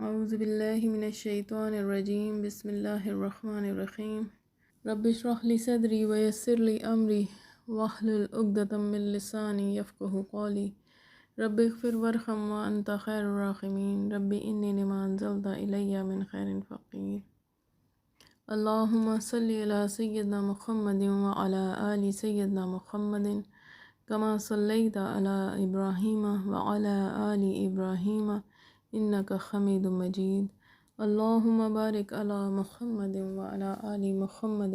اعوذ باللہ من الشیطان الرجیم بسم اللہ الرحمن الرحیم رب اشرح لی صدری ویسر لی امری واحلل عقدۃ من لسانی یفقہوا قولی رب اغفر وارحم وانت خیر الراحمین رب انی لما انزلت الی من خیر فقیر اللہم صلی علی سیدنا محمد وعلی آل سیدنا محمد کما صلیت علی ابراہیم وعلی آل ابراہیم انک حمید مجید اللہم بارک علی محمد وعلی آل محمد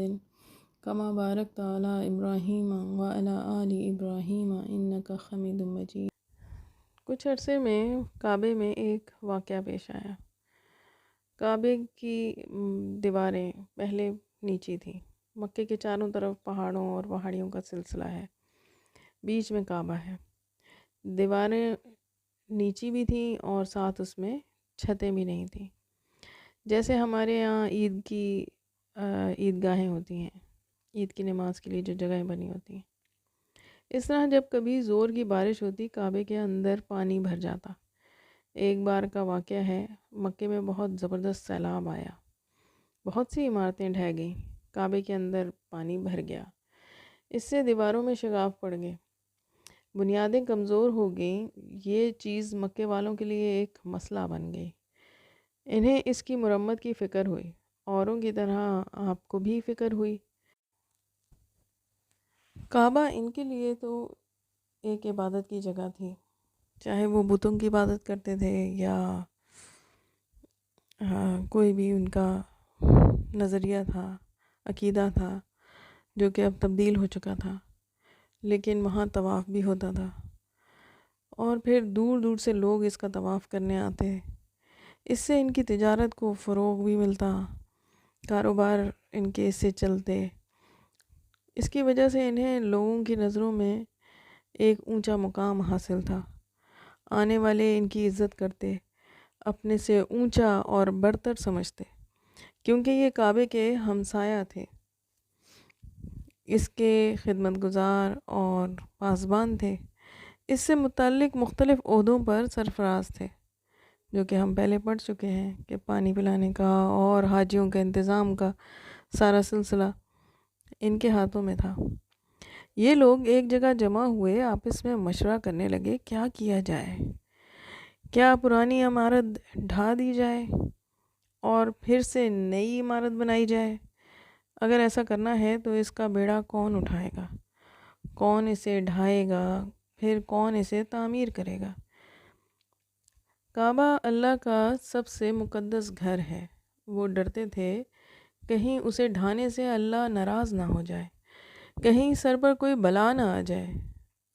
کما بارکت علی ابراہیم وعلی آل ابراہیم انک حمید مجید۔ کچھ عرصے میں کعبے میں ایک واقعہ پیش آیا۔ کعبے کی دیواریں پہلے نیچی تھیں۔ مکے کے چاروں طرف پہاڑوں اور پہاڑیوں کا سلسلہ ہے، بیچ میں کعبہ ہے۔ دیواریں نیچی بھی تھیں اور ساتھ اس میں چھتیں بھی نہیں تھیں، جیسے ہمارے یہاں عیدگاہیں ہوتی ہیں، عید کی نماز کے لیے جو جگہیں بنی ہوتی ہیں۔ اس طرح جب کبھی زور کی بارش ہوتی کعبے کے اندر پانی بھر جاتا۔ ایک بار کا واقعہ ہے، مکے میں بہت زبردست سیلاب آیا، بہت سی عمارتیں ڈھہ گئیں، کعبے کے اندر پانی بھر گیا، اس سے دیواروں میں شگاف پڑ گئے، بنیادیں کمزور ہو گئیں۔ یہ چیز مکے والوں کے لیے ایک مسئلہ بن گئی۔ انہیں اس کی مرمت کی فکر ہوئی، اوروں کی طرح آپ کو بھی فکر ہوئی۔ کعبہ ان کے لیے تو ایک عبادت کی جگہ تھی، چاہے وہ بتوں کی عبادت کرتے تھے یا کوئی بھی ان کا نظریہ تھا، عقیدہ تھا، جو کہ اب تبدیل ہو چکا تھا، لیکن وہاں طواف بھی ہوتا تھا اور پھر دور دور سے لوگ اس کا طواف کرنے آتے۔ اس سے ان کی تجارت کو فروغ بھی ملتا، کاروبار ان کے اس سے چلتے۔ اس کی وجہ سے انہیں لوگوں کی نظروں میں ایک اونچا مقام حاصل تھا، آنے والے ان کی عزت کرتے، اپنے سے اونچا اور برتر سمجھتے، کیونکہ یہ کعبے کے ہمسایہ تھے، اس کے خدمت گزار اور پاسبان تھے، اس سے متعلق مختلف عہدوں پر سرفراز تھے، جو کہ ہم پہلے پڑھ چکے ہیں کہ پانی پلانے کا اور حاجیوں کے انتظام کا سارا سلسلہ ان کے ہاتھوں میں تھا۔ یہ لوگ ایک جگہ جمع ہوئے، آپس میں مشورہ کرنے لگے کیا کیا جائے، کیا پرانی عمارت ڈھا دی جائے اور پھر سے نئی عمارت بنائی جائے؟ اگر ایسا کرنا ہے تو اس کا بیڑا کون اٹھائے گا، کون اسے ڈھائے گا، پھر کون اسے تعمیر کرے گا؟ کعبہ اللہ کا سب سے مقدس گھر ہے، وہ ڈرتے تھے کہیں اسے ڈھانے سے اللہ ناراض نہ ہو جائے، کہیں سر پر کوئی بلا نہ آ جائے۔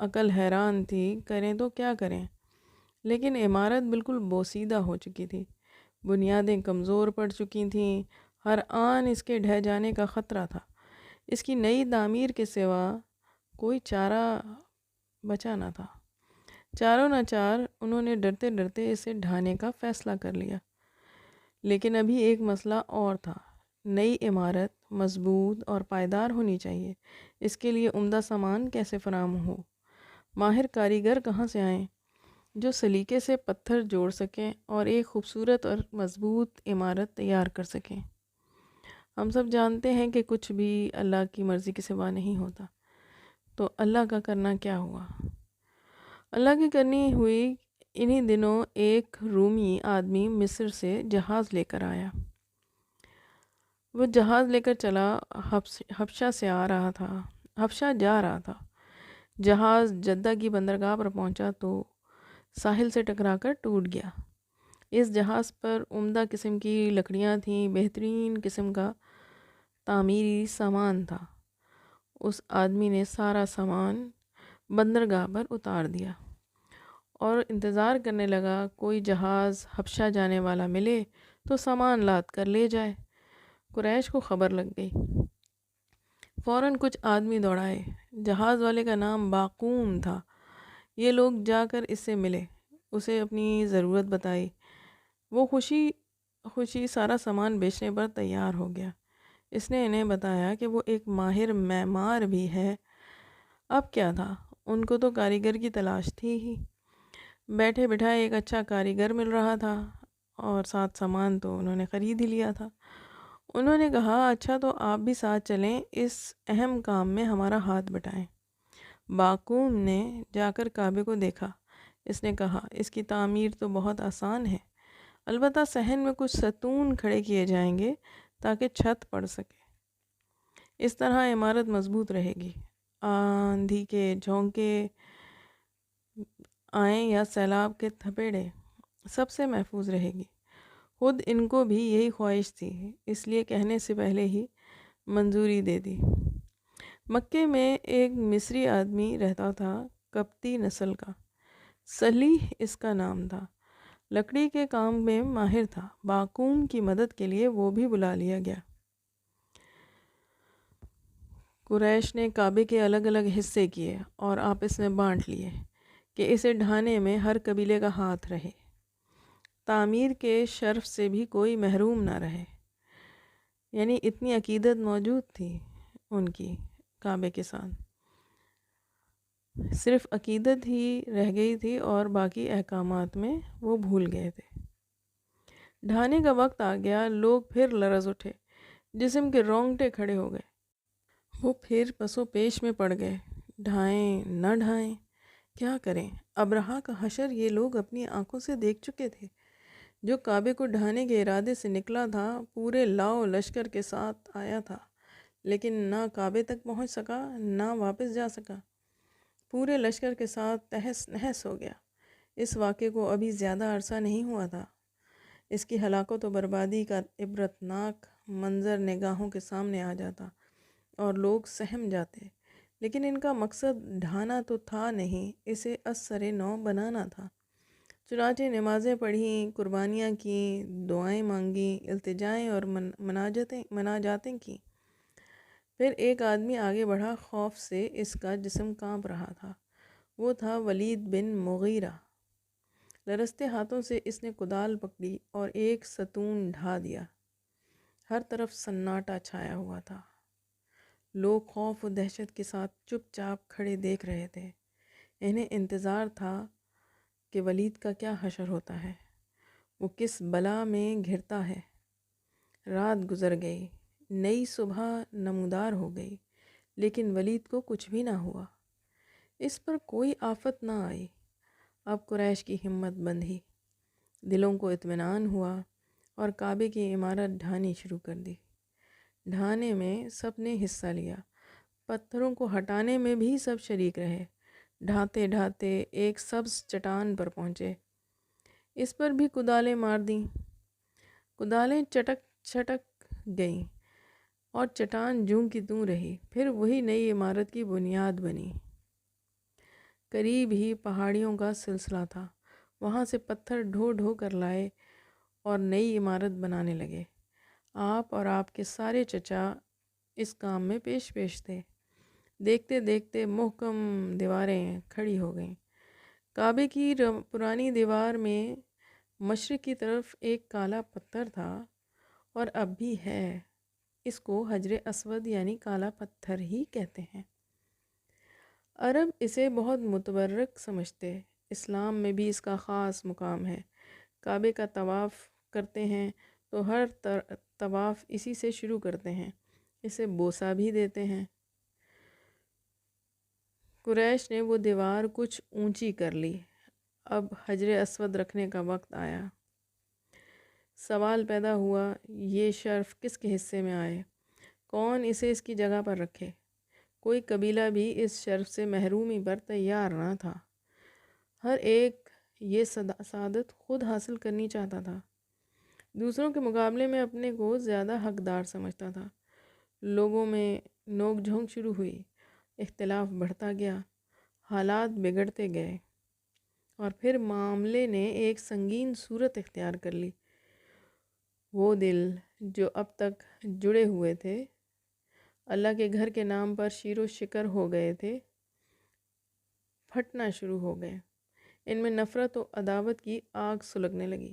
عقل حیران تھی، کریں تو کیا کریں؟ لیکن عمارت بالکل بوسیدہ ہو چکی تھی، بنیادیں کمزور پڑ چکی تھیں، ہر آن اس کے ڈھہ جانے کا خطرہ تھا۔ اس کی نئی تعمیر کے سوا کوئی چارہ بچا نہ تھا۔ چاروں ناچار انہوں نے ڈرتے ڈرتے اسے ڈھانے کا فیصلہ کر لیا۔ لیکن ابھی ایک مسئلہ اور تھا، نئی عمارت مضبوط اور پائیدار ہونی چاہیے، اس کے لیے عمدہ سامان کیسے فراہم ہو؟ ماہر کاریگر کہاں سے آئیں جو سلیقے سے پتھر جوڑ سکیں اور ایک خوبصورت اور مضبوط عمارت تیار کر سکیں؟ ہم سب جانتے ہیں کہ کچھ بھی اللہ کی مرضی کے سوا نہیں ہوتا، تو اللہ کا کرنا کیا ہوا؟ اللہ کی کرنی ہوئی انہی دنوں ایک رومی آدمی مصر سے جہاز لے کر آیا۔ وہ جہاز لے کر چلا، حبشہ سے آ رہا تھا، حبشہ جا رہا تھا۔ جہاز جدہ کی بندرگاہ پر پہنچا تو ساحل سے ٹکرا کر ٹوٹ گیا۔ اس جہاز پر عمدہ قسم کی لکڑیاں تھیں، بہترین قسم کا تعمیری سامان تھا۔ اس آدمی نے سارا سامان بندرگاہ پر اتار دیا اور انتظار کرنے لگا کوئی جہاز حبشہ جانے والا ملے تو سامان لاد کر لے جائے۔ قریش کو خبر لگ گئی، فوراً کچھ آدمی دوڑائے۔ جہاز والے کا نام باقوم تھا۔ یہ لوگ جا کر اس سے ملے، اسے اپنی ضرورت بتائی۔ وہ خوشی سارا سامان بیچنے پر تیار ہو گیا۔ اس نے انہیں بتایا کہ وہ ایک ماہر معمار بھی ہے۔ اب کیا تھا، ان کو تو کاریگر کی تلاش تھی ہی، بیٹھے بٹھائے ایک اچھا کاریگر مل رہا تھا۔ اور ساتھ سامان تو انہوں نے خرید ہی لیا تھا۔ انہوں نے کہا اچھا تو آپ بھی ساتھ چلیں، اس اہم کام میں ہمارا ہاتھ بٹائیں۔ باقوم نے جا کر کعبے کو دیکھا۔ اس نے کہا اس کی تعمیر تو بہت آسان ہے، البتہ صحن میں کچھ ستون کھڑے کیے جائیں گے تاکہ چھت پڑ سکے، اس طرح عمارت مضبوط رہے گی، آندھی کے جھونکے آئیں یا سیلاب کے تھپیڑے سب سے محفوظ رہے گی۔ خود ان کو بھی یہی خواہش تھی، اس لیے کہنے سے پہلے ہی منظوری دے دی۔ مکے میں ایک مصری آدمی رہتا تھا، قبطی نسل کا، صلیح اس کا نام تھا، لکڑی کے کام میں ماہر تھا۔ باقوم کی مدد کے لیے وہ بھی بلا لیا گیا۔ قریش نے کعبے کے الگ الگ حصے کیے اور آپس میں بانٹ لیے کہ اسے ڈھانے میں ہر قبیلے کا ہاتھ رہے، تعمیر کے شرف سے بھی کوئی محروم نہ رہے۔ یعنی اتنی عقیدت موجود تھی ان کی کعبے کے ساتھ، صرف عقیدت ہی رہ گئی تھی اور باقی احکامات میں وہ بھول گئے تھے۔ ڈھانے کا وقت آ گیا، لوگ پھر لرز اٹھے، جسم کے رونگٹے کھڑے ہو گئے، وہ پھر پسو پیش میں پڑ گئے، ڈھائیں نہ ڈھائیں کیا کریں۔ ابرہہ کا حشر یہ لوگ اپنی آنکھوں سے دیکھ چکے تھے، جو کعبے کو ڈھانے کے ارادے سے نکلا تھا، پورے لاؤ لشکر کے ساتھ آیا تھا، لیکن نہ کعبے تک پہنچ سکا نہ واپس جا سکا، پورے لشکر کے ساتھ تہس نہس ہو گیا۔ اس واقعے کو ابھی زیادہ عرصہ نہیں ہوا تھا، اس کی ہلاکت و بربادی کا عبرتناک منظر نگاہوں کے سامنے آ جاتا اور لوگ سہم جاتے، لیکن ان کا مقصد ڈھانا تو تھا نہیں، اسے از سر نو بنانا تھا۔ چنانچہ نمازیں پڑھیں، قربانیاں کیں، دعائیں مانگیں، التجائیں اور مناجاتیں کیں۔ پھر ایک آدمی آگے بڑھا، خوف سے اس کا جسم کانپ رہا تھا، وہ تھا ولید بن مغیرہ۔ لرزتے ہاتھوں سے اس نے کدال پکڑی اور ایک ستون ڈھا دیا۔ ہر طرف سناٹا چھایا ہوا تھا، لوگ خوف و دہشت کے ساتھ چپ چاپ کھڑے دیکھ رہے تھے۔ انہیں انتظار تھا کہ ولید کا کیا حشر ہوتا ہے، وہ کس بلا میں گھرتا ہے۔ رات گزر گئی، نئی صبح نمودار ہو گئی، لیکن ولید کو کچھ بھی نہ ہوا، اس پر کوئی آفت نہ آئی۔ اب قریش کی ہمت بندھی، دلوں کو اطمینان ہوا اور کعبے کی عمارت ڈھانی شروع کر دی۔ ڈھانے میں سب نے حصہ لیا، پتھروں کو ہٹانے میں بھی سب شریک رہے۔ ڈھاتے ڈھاتے ایک سبز چٹان پر پہنچے، اس پر بھی کدالیں مار دیں، کدالیں چٹک چھٹک گئیں اور چٹان جوں کی توں رہی۔ پھر وہی نئی عمارت کی بنیاد بنی۔ قریب ہی پہاڑیوں کا سلسلہ تھا، وہاں سے پتھر ڈھو ڈھو کر لائے اور نئی عمارت بنانے لگے۔ آپ اور آپ کے سارے چچا اس کام میں پیش پیش تھے۔ دیکھتے دیکھتے محکم دیواریں کھڑی ہو گئیں۔ کعبے کی پرانی دیوار میں مشرق کی طرف ایک کالا پتھر تھا اور اب بھی ہے، اس کو حجر اسود یعنی کالا پتھر ہی کہتے ہیں۔ عرب اسے بہت متبرک سمجھتے، اسلام میں بھی اس کا خاص مقام ہے۔ کعبے کا طواف کرتے ہیں تو ہر طواف اسی سے شروع کرتے ہیں، اسے بوسہ بھی دیتے ہیں۔ قریش نے وہ دیوار کچھ اونچی کر لی، اب حجر اسود رکھنے کا وقت آیا۔ سوال پیدا ہوا، یہ شرف کس کے حصے میں آئے، کون اسے اس کی جگہ پر رکھے؟ کوئی قبیلہ بھی اس شرف سے محرومی پر تیار نہ تھا، ہر ایک یہ سعادت خود حاصل کرنی چاہتا تھا، دوسروں کے مقابلے میں اپنے کو زیادہ حقدار سمجھتا تھا۔ لوگوں میں نوک جھونک شروع ہوئی، اختلاف بڑھتا گیا، حالات بگڑتے گئے، اور پھر معاملے نے ایک سنگین صورت اختیار کر لی۔ وہ دل جو اب تک جڑے ہوئے تھے، اللہ کے گھر کے نام پر شیر و شکر ہو گئے تھے، پھٹنا شروع ہو گئے، ان میں نفرت و عداوت کی آگ سلگنے لگی۔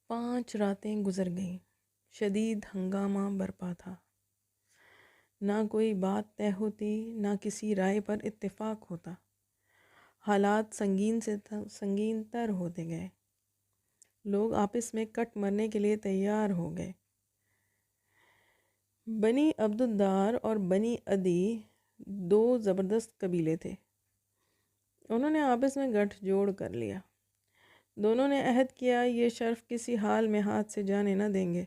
5 راتیں گزر گئیں، شدید ہنگامہ برپا تھا، نہ کوئی بات طے ہوتی، نہ کسی رائے پر اتفاق ہوتا، حالات سنگین سے سنگین تر ہوتے گئے۔ لوگ آپس میں کٹ مرنے کے لیے تیار ہو گئے۔ بنی عبدالدار اور بنی عدی دو زبردست قبیلے تھے۔ انہوں نے آپس میں گٹھ جوڑ کر لیا۔ دونوں نے عہد کیا یہ شرف کسی حال میں ہاتھ سے جانے نہ دیں گے،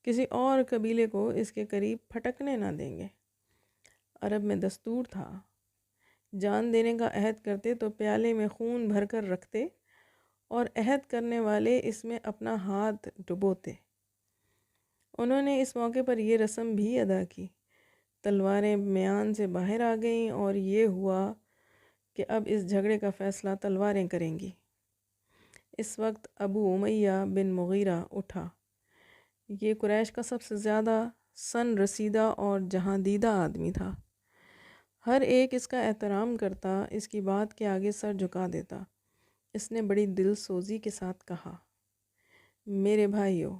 کسی اور قبیلے کو اس کے قریب پھٹکنے نہ دیں گے۔ عرب میں دستور تھا، جان دینے کا عہد کرتے تو پیالے میں خون بھر کر رکھتے اور عہد کرنے والے اس میں اپنا ہاتھ ڈبوتے۔ انہوں نے اس موقع پر یہ رسم بھی ادا کی۔ تلواریں میان سے باہر آ گئیں اور یہ ہوا کہ اب اس جھگڑے کا فیصلہ تلواریں کریں گی۔ اس وقت ابو امیہ بن مغیرہ اٹھا۔ یہ قریش کا سب سے زیادہ سن رسیدہ اور جہاں دیدہ آدمی تھا۔ ہر ایک اس کا احترام کرتا، اس کی بات کے آگے سر جھکا دیتا۔ اس نے بڑی دل سوزی کے ساتھ کہا، میرے بھائیو،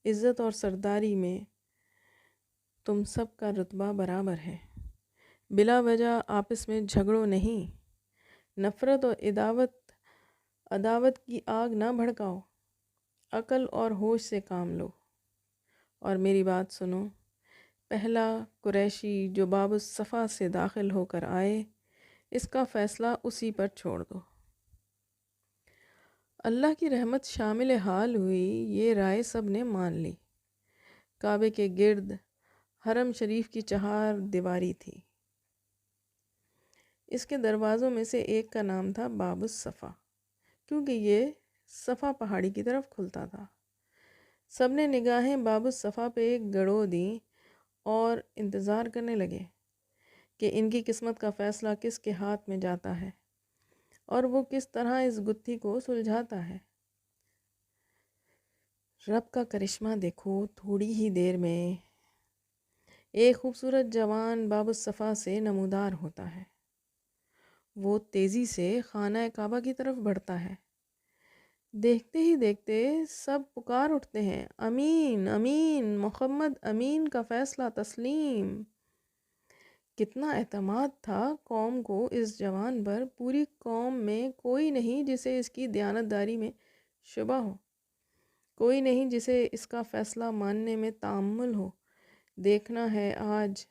عزت اور سرداری میں تم سب کا رتبہ برابر ہے۔ بلا وجہ آپس میں جھگڑو نہیں، نفرت اور عداوت کی آگ نہ بھڑکاؤ، عقل اور ہوش سے کام لو۔ اور میری بات سنو، پہلا قریشی جو باب الصفا سے داخل ہو کر آئے، اس کا فیصلہ اسی پر چھوڑ دو۔ اللہ کی رحمت شامل حال ہوئی، یہ رائے سب نے مان لی۔ کعبے کے گرد حرم شریف کی چہار دیواری تھی۔ اس کے دروازوں میں سے ایک کا نام تھا باب الصفا، کیونکہ یہ صفا پہاڑی کی طرف کھلتا تھا۔ سب نے نگاہیں باب الصفا پہ گڑو دیں اور انتظار کرنے لگے کہ ان کی قسمت کا فیصلہ کس کے ہاتھ میں جاتا ہے اور وہ کس طرح اس گتھی کو سلجھاتا ہے۔ رب کا کرشمہ دیکھو، تھوڑی ہی دیر میں ایک خوبصورت جوان باب الصفا سے نمودار ہوتا ہے۔ وہ تیزی سے خانہ کعبہ کی طرف بڑھتا ہے۔ دیکھتے ہی دیکھتے سب پکار اٹھتے ہیں، امین امین، محمد امین کا فیصلہ تسلیم۔ کتنا اعتماد تھا قوم کو اس جوان پر، پوری قوم میں کوئی نہیں جسے اس کی دیانتداری میں شبہ ہو، کوئی نہیں جسے اس کا فیصلہ ماننے میں تامل ہو۔ دیکھنا ہے آج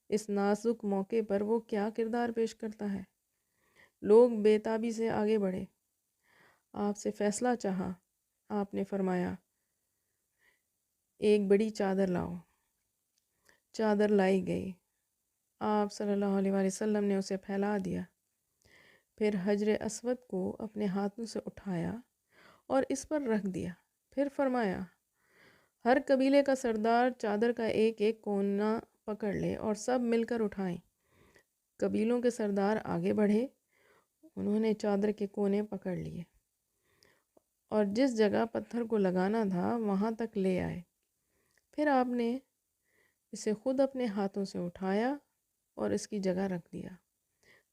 اس نازک موقع پر وہ کیا کردار پیش کرتا ہے۔ لوگ بے تابی سے آگے بڑھے۔ آپ سے فیصلہ چاہا۔ آپ نے فرمایا، ایک بڑی چادر لاؤ۔ چادر لائی گئی۔ آپ صلی اللہ علیہ وآلہ وسلم نے اسے پھیلا دیا، پھر حجر اسود کو اپنے ہاتھوں سے اٹھایا اور اس پر رکھ دیا۔ پھر فرمایا، ہر قبیلے کا سردار چادر کا ایک ایک کونا پکڑ لے اور سب مل کر اٹھائیں۔ قبیلوں کے سردار آگے بڑھے، انہوں نے چادر کے کونے پکڑ لیے اور جس جگہ پتھر کو لگانا تھا وہاں تک لے آئے۔ پھر آپ نے اسے خود اپنے ہاتھوں سے اٹھایا اور اس کی جگہ رکھ دیا۔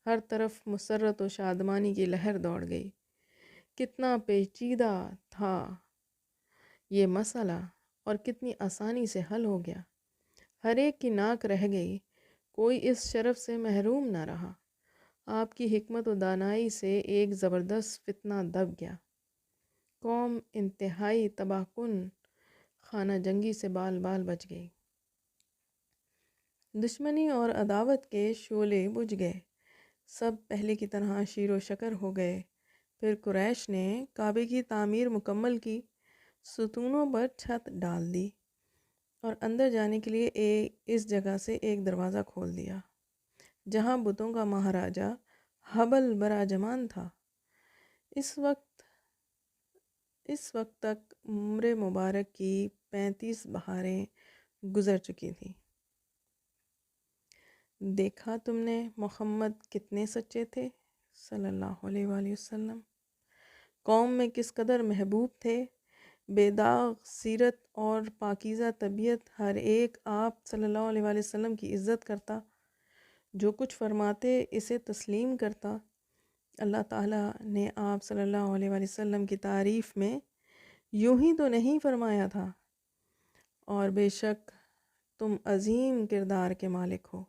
ہر طرف مسرت و شادمانی کی لہر دوڑ گئی۔ کتنا پیچیدہ تھا یہ مسئلہ اور کتنی آسانی سے حل ہو گیا۔ ہر ایک کی ناک رہ گئی، کوئی اس شرف سے محروم نہ رہا۔ آپ کی حکمت و دانائی سے ایک زبردست فتنہ دب گیا۔ قوم انتہائی تباہ کن خانہ جنگی سے بال بال بچ گئی۔ دشمنی اور عداوت کے شعلے بجھ گئے۔ سب پہلے کی طرح شیر و شکر ہو گئے۔ پھر قریش نے کعبے کی تعمیر مکمل کی، ستونوں پر چھت ڈال دی اور اندر جانے کے لیے اس جگہ سے ایک دروازہ کھول دیا جہاں بتوں کا مہاراجہ حبل براجمان تھا۔ اس وقت تک عمر مبارک کی 35 بہاریں گزر چکی تھیں۔ دیکھا تم نے محمد کتنے سچے تھے صلی اللہ علیہ وآلہ وسلم، قوم میں کس قدر محبوب تھے، بے داغ سیرت اور پاکیزہ طبیعت، ہر ایک آپ صلی اللہ علیہ وآلہ وسلم کی عزت کرتا، جو کچھ فرماتے اسے تسلیم کرتا۔ اللہ تعالیٰ نے آپ صلی اللہ علیہ وآلہ وسلم کی تعریف میں یوں ہی تو نہیں فرمایا تھا، اور بے شک تم عظیم کردار کے مالک ہو۔